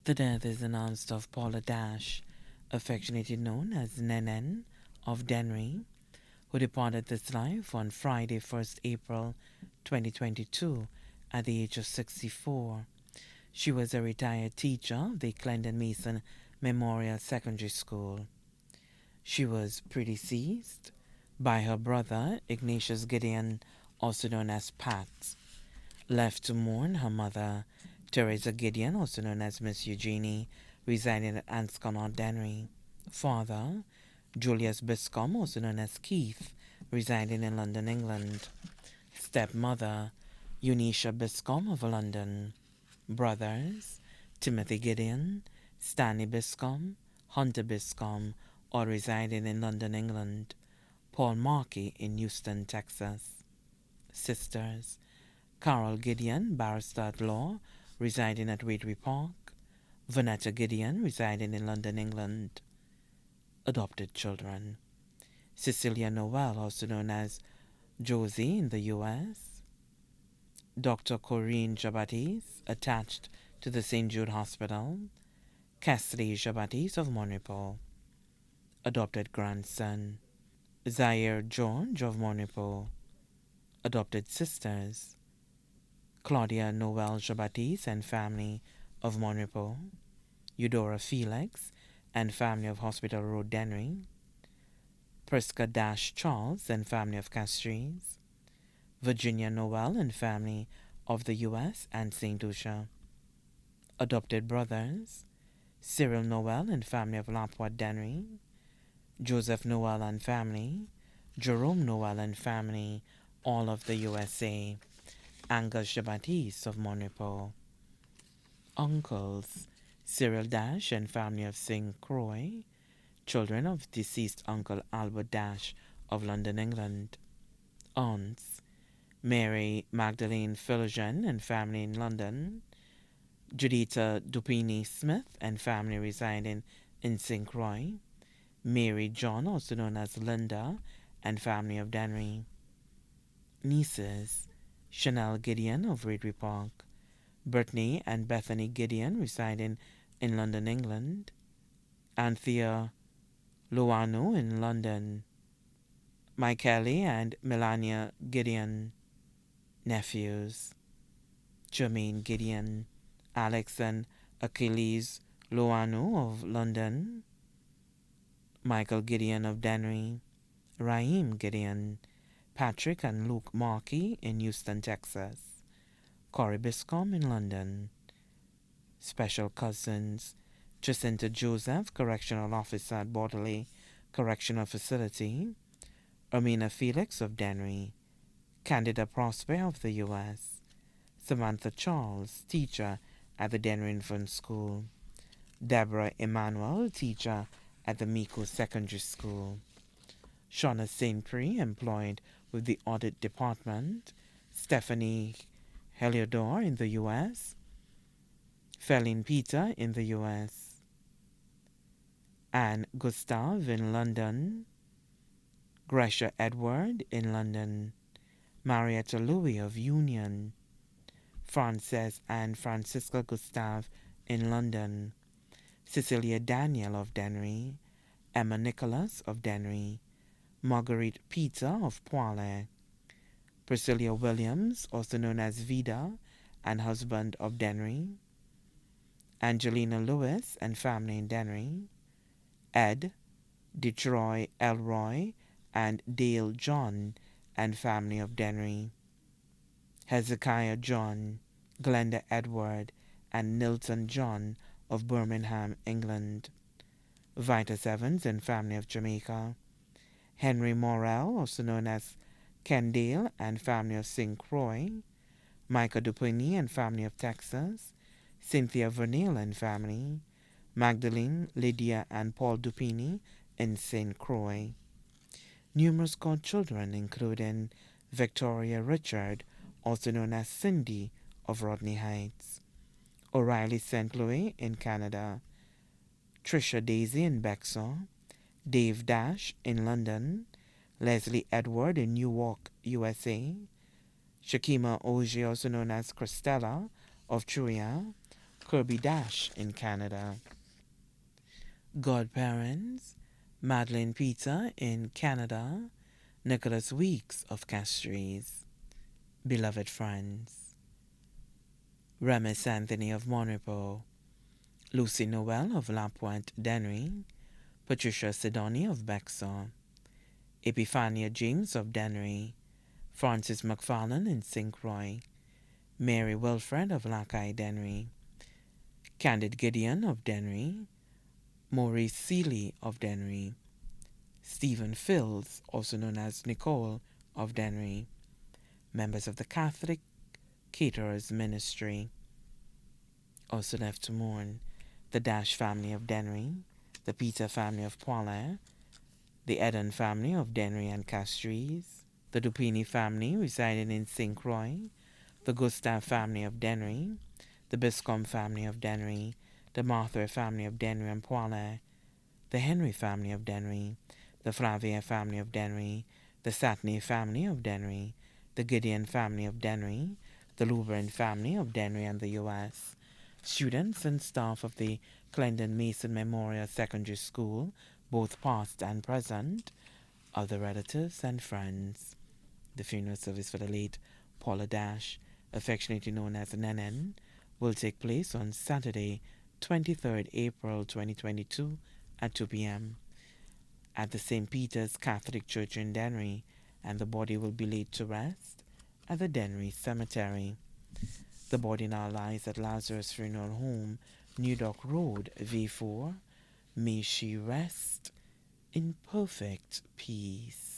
The death is announced of Paula Dash, affectionately known as Nenen of Dennery, who departed this life on Friday, 1st April 2022 at the age of 64. She was a retired teacher of the Clendon Mason Memorial Secondary School. She was predeceased by her brother, Ignatius Gideon, also known as Pat, left to mourn her mother, Teresa Gideon, also known as Miss Eugenie, residing at Anscombe, Dennery. Father, Julius Biscombe, also known as Keith, residing in London, England. Stepmother, Eunicia Biscombe of London. Brothers, Timothy Gideon, Stanley Biscombe, Hunter Biscombe, all residing in London, England. Paul Markey in Houston, Texas. Sisters, Carol Gideon, barrister at law, residing at Wadley Park. Vanetta Gideon, residing in London, England. Adopted children, Cecilia Noel, also known as Josie in the U.S., Dr. Corinne Jabatis, attached to the St. Jude Hospital, Cassidy Jabatis of Monipo. Adopted grandson, Zaire George of Monipo. Adopted sisters, Claudia Noel Jabatis and family of Monipo, Eudora Felix and family of Hospital Road, Dennery, Prisca Dash Charles and family of Castries, Virginia Noel and family of the U.S. and St. Lucia. Adopted brothers, Cyril Noel and family of Lapwad, Dennery, Joseph Noel and family, Jerome Noel and family, all of the USA, Angus Jabatis of Monipo. Uncles, Cyril Dash and family of St. Croix, children of deceased Uncle Albert Dash of London, England. Aunts, Mary Magdalene Philogen and family in London, Juditha Dupini Smith and family residing in St. Croix, Mary John, also known as Linda, and family of Danry. Nieces, Chanel Gideon of Ridley Park, Brittany and Bethany Gideon residing in London, England, Anthea Luanu in London, Michaele and Melania Gideon, nephews, Jermaine Gideon, Alex and Achilles Luanu of London, Michael Gideon of Danry, Raheem Gideon, Patrick and Luke Markey in Houston, Texas, Corey Biscombe in London, special cousins, Jacinta Joseph, Correctional Officer at Borderley Correctional Facility, Ermina Felix of Dennery, Candida Prosper of the U.S., Samantha Charles, teacher at the Dennery Infant School, Deborah Emanuel, teacher at the Miko Secondary School, Shauna St. Prix, employed with the Audit Department, Stephanie Heliodor in the U.S., Feline Peter in the U.S., Anne Gustave in London, Gracia Edward in London, Marietta Louis of Union, Frances and Francisca Gustave in London, Cecilia Daniel of Dennery, Emma Nicholas of Dennery, Marguerite Peter of Poile, Priscilla Williams, also known as Vida, and husband of Dennery, Angelina Lewis and family in Dennery, Ed, Detroit Elroy, and Dale John and family of Dennery, Hezekiah John, Glenda Edward, and Nilton John of Birmingham, England, Vitus Evans and family of Jamaica, Henry Morel, also known as Kendale and family of St. Croix, Micah Dupini and family of Texas, Cynthia Vernil and family, Magdalene, Lydia, and Paul Dupini in St. Croix. Numerous godchildren, including Victoria Richard, also known as Cindy of Rodney Heights, O'Reilly St. Louis in Canada, Trisha Daisy in Bexar, Dave Dash in London, Leslie Edward in Newark, USA, Shakima Oji, also known as Christella of Chuya, Kirby Dash in Canada. Godparents, Madeline Peter in Canada, Nicholas Weeks of Castries. Beloved friends, Remus Anthony of Monrepo, Lucy Noel of La Pointe Dennery, Patricia Sidoni of Bexar, Epiphania James of Dennery, Francis McFarlane in St. Croix, Mary Wilfred of Lackey Dennery, Candid Gideon of Dennery, Maurice Seeley of Dennery, Stephen Phils, also known as Nicole of Dennery, members of the Catholic Caterers Ministry. Also left to mourn the Dash family of Dennery, the Peter family of Poilert, the Eden family of Dennery and Castries, the Dupini family residing in St. Croix, the Gustave family of Dennery, the Biscombe family of Dennery, the Martha family of Dennery and Poilert, the Henry family of Dennery, the Flavier family of Dennery, the Satney family of Dennery, the Gideon family of Dennery, the Luberin family of Dennery and the U.S., students and staff of the Clendon Mason Memorial Secondary School, both past and present, other relatives and friends. The funeral service for the late Paula Dash, affectionately known as Nenen, will take place on Saturday, 23rd April 2022 at 2 p.m. at the St. Peter's Catholic Church in Dennery, and the body will be laid to rest at the Dennery Cemetery. The body now lies at Lazarus Funeral Home, New Dock Road, V4. May she rest in perfect peace.